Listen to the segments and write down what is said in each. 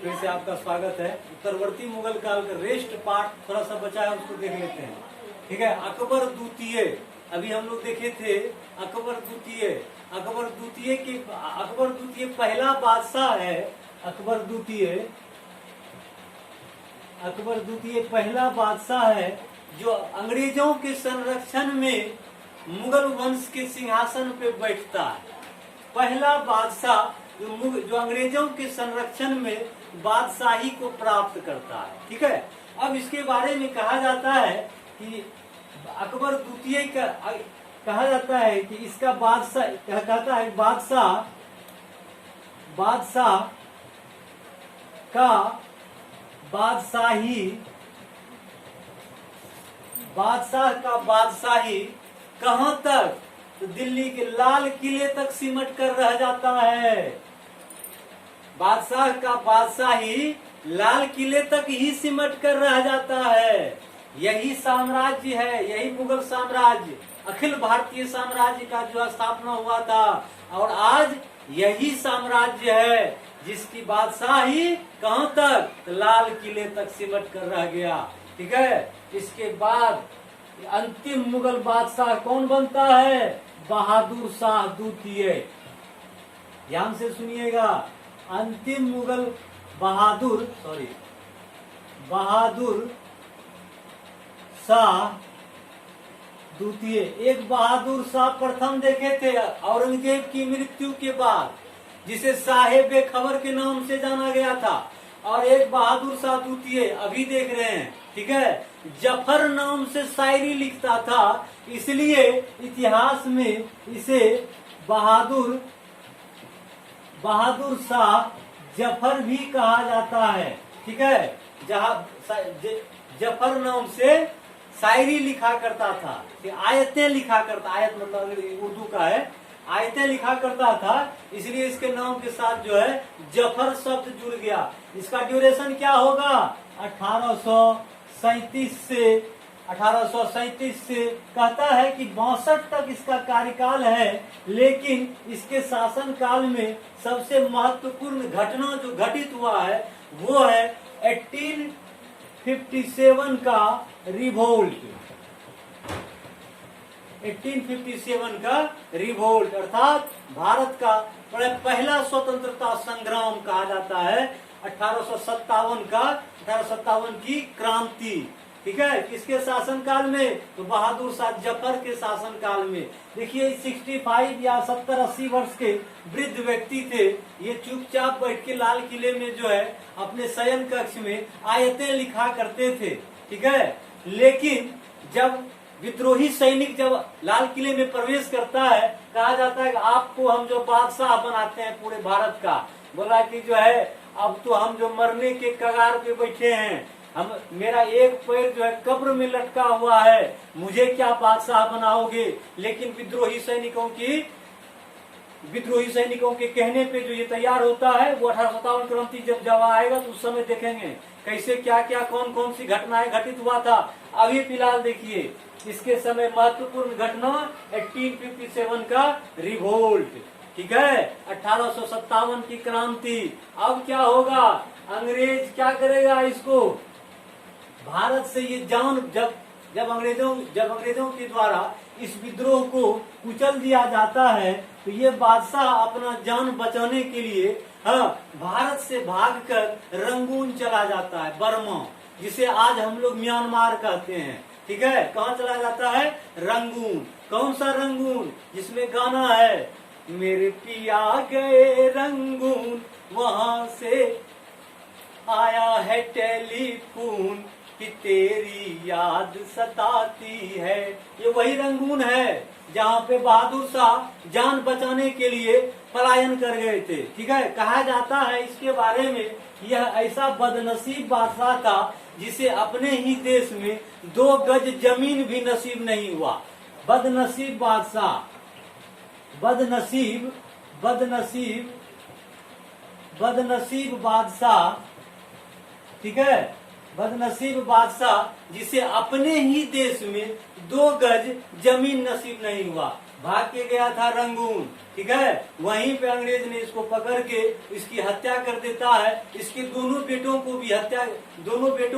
फिर से आपका स्वागत है। उत्तरवर्ती मुगल काल का रेस्ट पार्ट थोड़ा सा बचा है, उसको देख लेते हैं। ठीक है, अकबर द्वितीय, अभी हम लोग देखे थे अकबर द्वितीय। अकबर द्वितीय पहला बादशाह है। अकबर द्वितीय पहला बादशाह है जो अंग्रेजों के संरक्षण में मुगल वंश के सिंहासन पे बैठता है। पहला बादशाह जो अंग्रेजों के संरक्षण में बादशाही को प्राप्त करता है। ठीक है, अब इसके बारे में कहा जाता है कि अकबर द्वितीय का कहा जाता है कि इसका कहता है बादशाह का बादशाही कहाँ तक, तो दिल्ली के लाल किले तक सिमट कर रह जाता है। बादशाह का बादशाही लाल किले तक ही सिमट कर रह जाता है। यही साम्राज्य है, यही मुगल साम्राज्य, अखिल भारतीय साम्राज्य का जो स्थापना हुआ था, और आज यही साम्राज्य है जिसकी बादशाही कहाँ तक, तो लाल किले तक सिमट कर रह गया। ठीक है, इसके बाद अंतिम मुगल बादशाह कौन बनता है, बहादुर शाह द्वितीय। ध्यान से सुनिएगा, अंतिम मुगल बहादुर शाह द्वितीय। एक बहादुर शाह प्रथम देखे थे औरंगजेब की मृत्यु के बाद, जिसे साहेब खबर के नाम से जाना गया था, और एक बहादुर शाह द्वितीय अभी देख रहे हैं। ठीक है, जफर नाम से शायरी लिखता था, इसलिए इतिहास में इसे बहादुर शाह जफर भी कहा जाता है। ठीक है, जफर नाम से शायरी लिखा करता था, आयतें लिखा करता, आयत मतलब उर्दू का है, आयतें लिखा करता था, इसलिए इसके नाम के साथ जो है जफर शब्द जुड़ गया। इसका ड्यूरेशन क्या होगा, 1837 से कहता है कि 62 तक इसका कार्यकाल है, लेकिन इसके शासन काल में सबसे महत्वपूर्ण घटना जो घटित हुआ है वो है 1857 का रिवोल्ट। 1857 का रिवोल्ट अर्थात भारत का पहला स्वतंत्रता संग्राम कहा जाता है। 1857 की क्रांति। ठीक है, किसके शासन काल में, तो बहादुर शाह जफर के शासन काल में। देखिए 65 या 70-80 वर्ष के वृद्ध व्यक्ति थे, ये चुपचाप बैठ के लाल किले में जो है अपने शयन कक्ष में आयतें लिखा करते थे। ठीक है, लेकिन जब विद्रोही सैनिक जब लाल किले में प्रवेश करता है, कहा जाता है कि आपको हम जो बादशाह बनाते हैं पूरे भारत का, बोला कि जो है अब तो हम जो मरने के कगार पे बैठे हैं, मेरा एक पैर जो है कब्र में लटका हुआ है, मुझे क्या बादशाह बनाओगे। लेकिन विद्रोही सैनिकों के कहने पे जो ये तैयार होता है, वो 1857 क्रांति जब आएगा तो उस समय देखेंगे कैसे क्या क्या कौन कौन सी घटनाएं घटित हुआ था। अभी फिलहाल देखिए इसके समय महत्वपूर्ण घटना 1857 का रिवोल्ट। ठीक है, 1857 की क्रांति। अब क्या होगा, अंग्रेज क्या करेगा, इसको भारत से ये जान जब अंग्रेजों के द्वारा इस विद्रोह को कुचल दिया जाता है, तो ये बादशाह अपना जान बचाने के लिए भारत से भागकर रंगून चला जाता है, बर्मा, जिसे आज हम लोग म्यांमार कहते हैं। ठीक है, कहाँ चला जाता है, रंगून। कौन सा रंगून, जिसमें गाना है, मेरे पिया गए रंगून, वहां से आया है टेलीफोन कि तेरी याद सताती है। ये वही रंगून है जहाँ पे बहादुर शाह जान बचाने के लिए पलायन कर गए थे। ठीक है, कहा जाता है इसके बारे में, यह ऐसा बदनसीब बादशाह था जिसे अपने ही देश में 2 गज जमीन भी नसीब नहीं हुआ। बदनसीब बादशाह, बदनसीब बादशाह। ठीक है, बदनसीब बादशाह जिसे अपने ही देश में 2 गज जमीन नसीब नहीं हुआ, भाग के गया था रंगून, ठीक है। वहीं पे अंग्रेज ने इसको पकड़ के इसकी हत्या कर देता है, इसके दोनों बेटों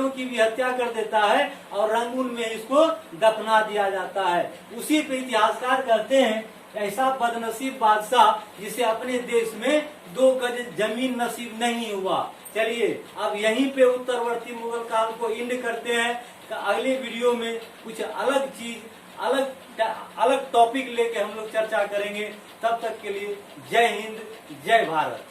की भी हत्या कर देता है और रंगून में इसको दफना दिया जाता है। उसी पे इतिहासकार कहते हैं ऐसा बदनसीब बादशाह जिसे अपने देश में 2 गज जमीन नसीब नहीं हुआ। चलिए अब यहीं पे उत्तरवर्ती मुगल काल को एंड करते हैं। अगले वीडियो में कुछ अलग चीज, अलग टॉपिक लेके हम लोग चर्चा करेंगे। तब तक के लिए जय हिंद, जय भारत।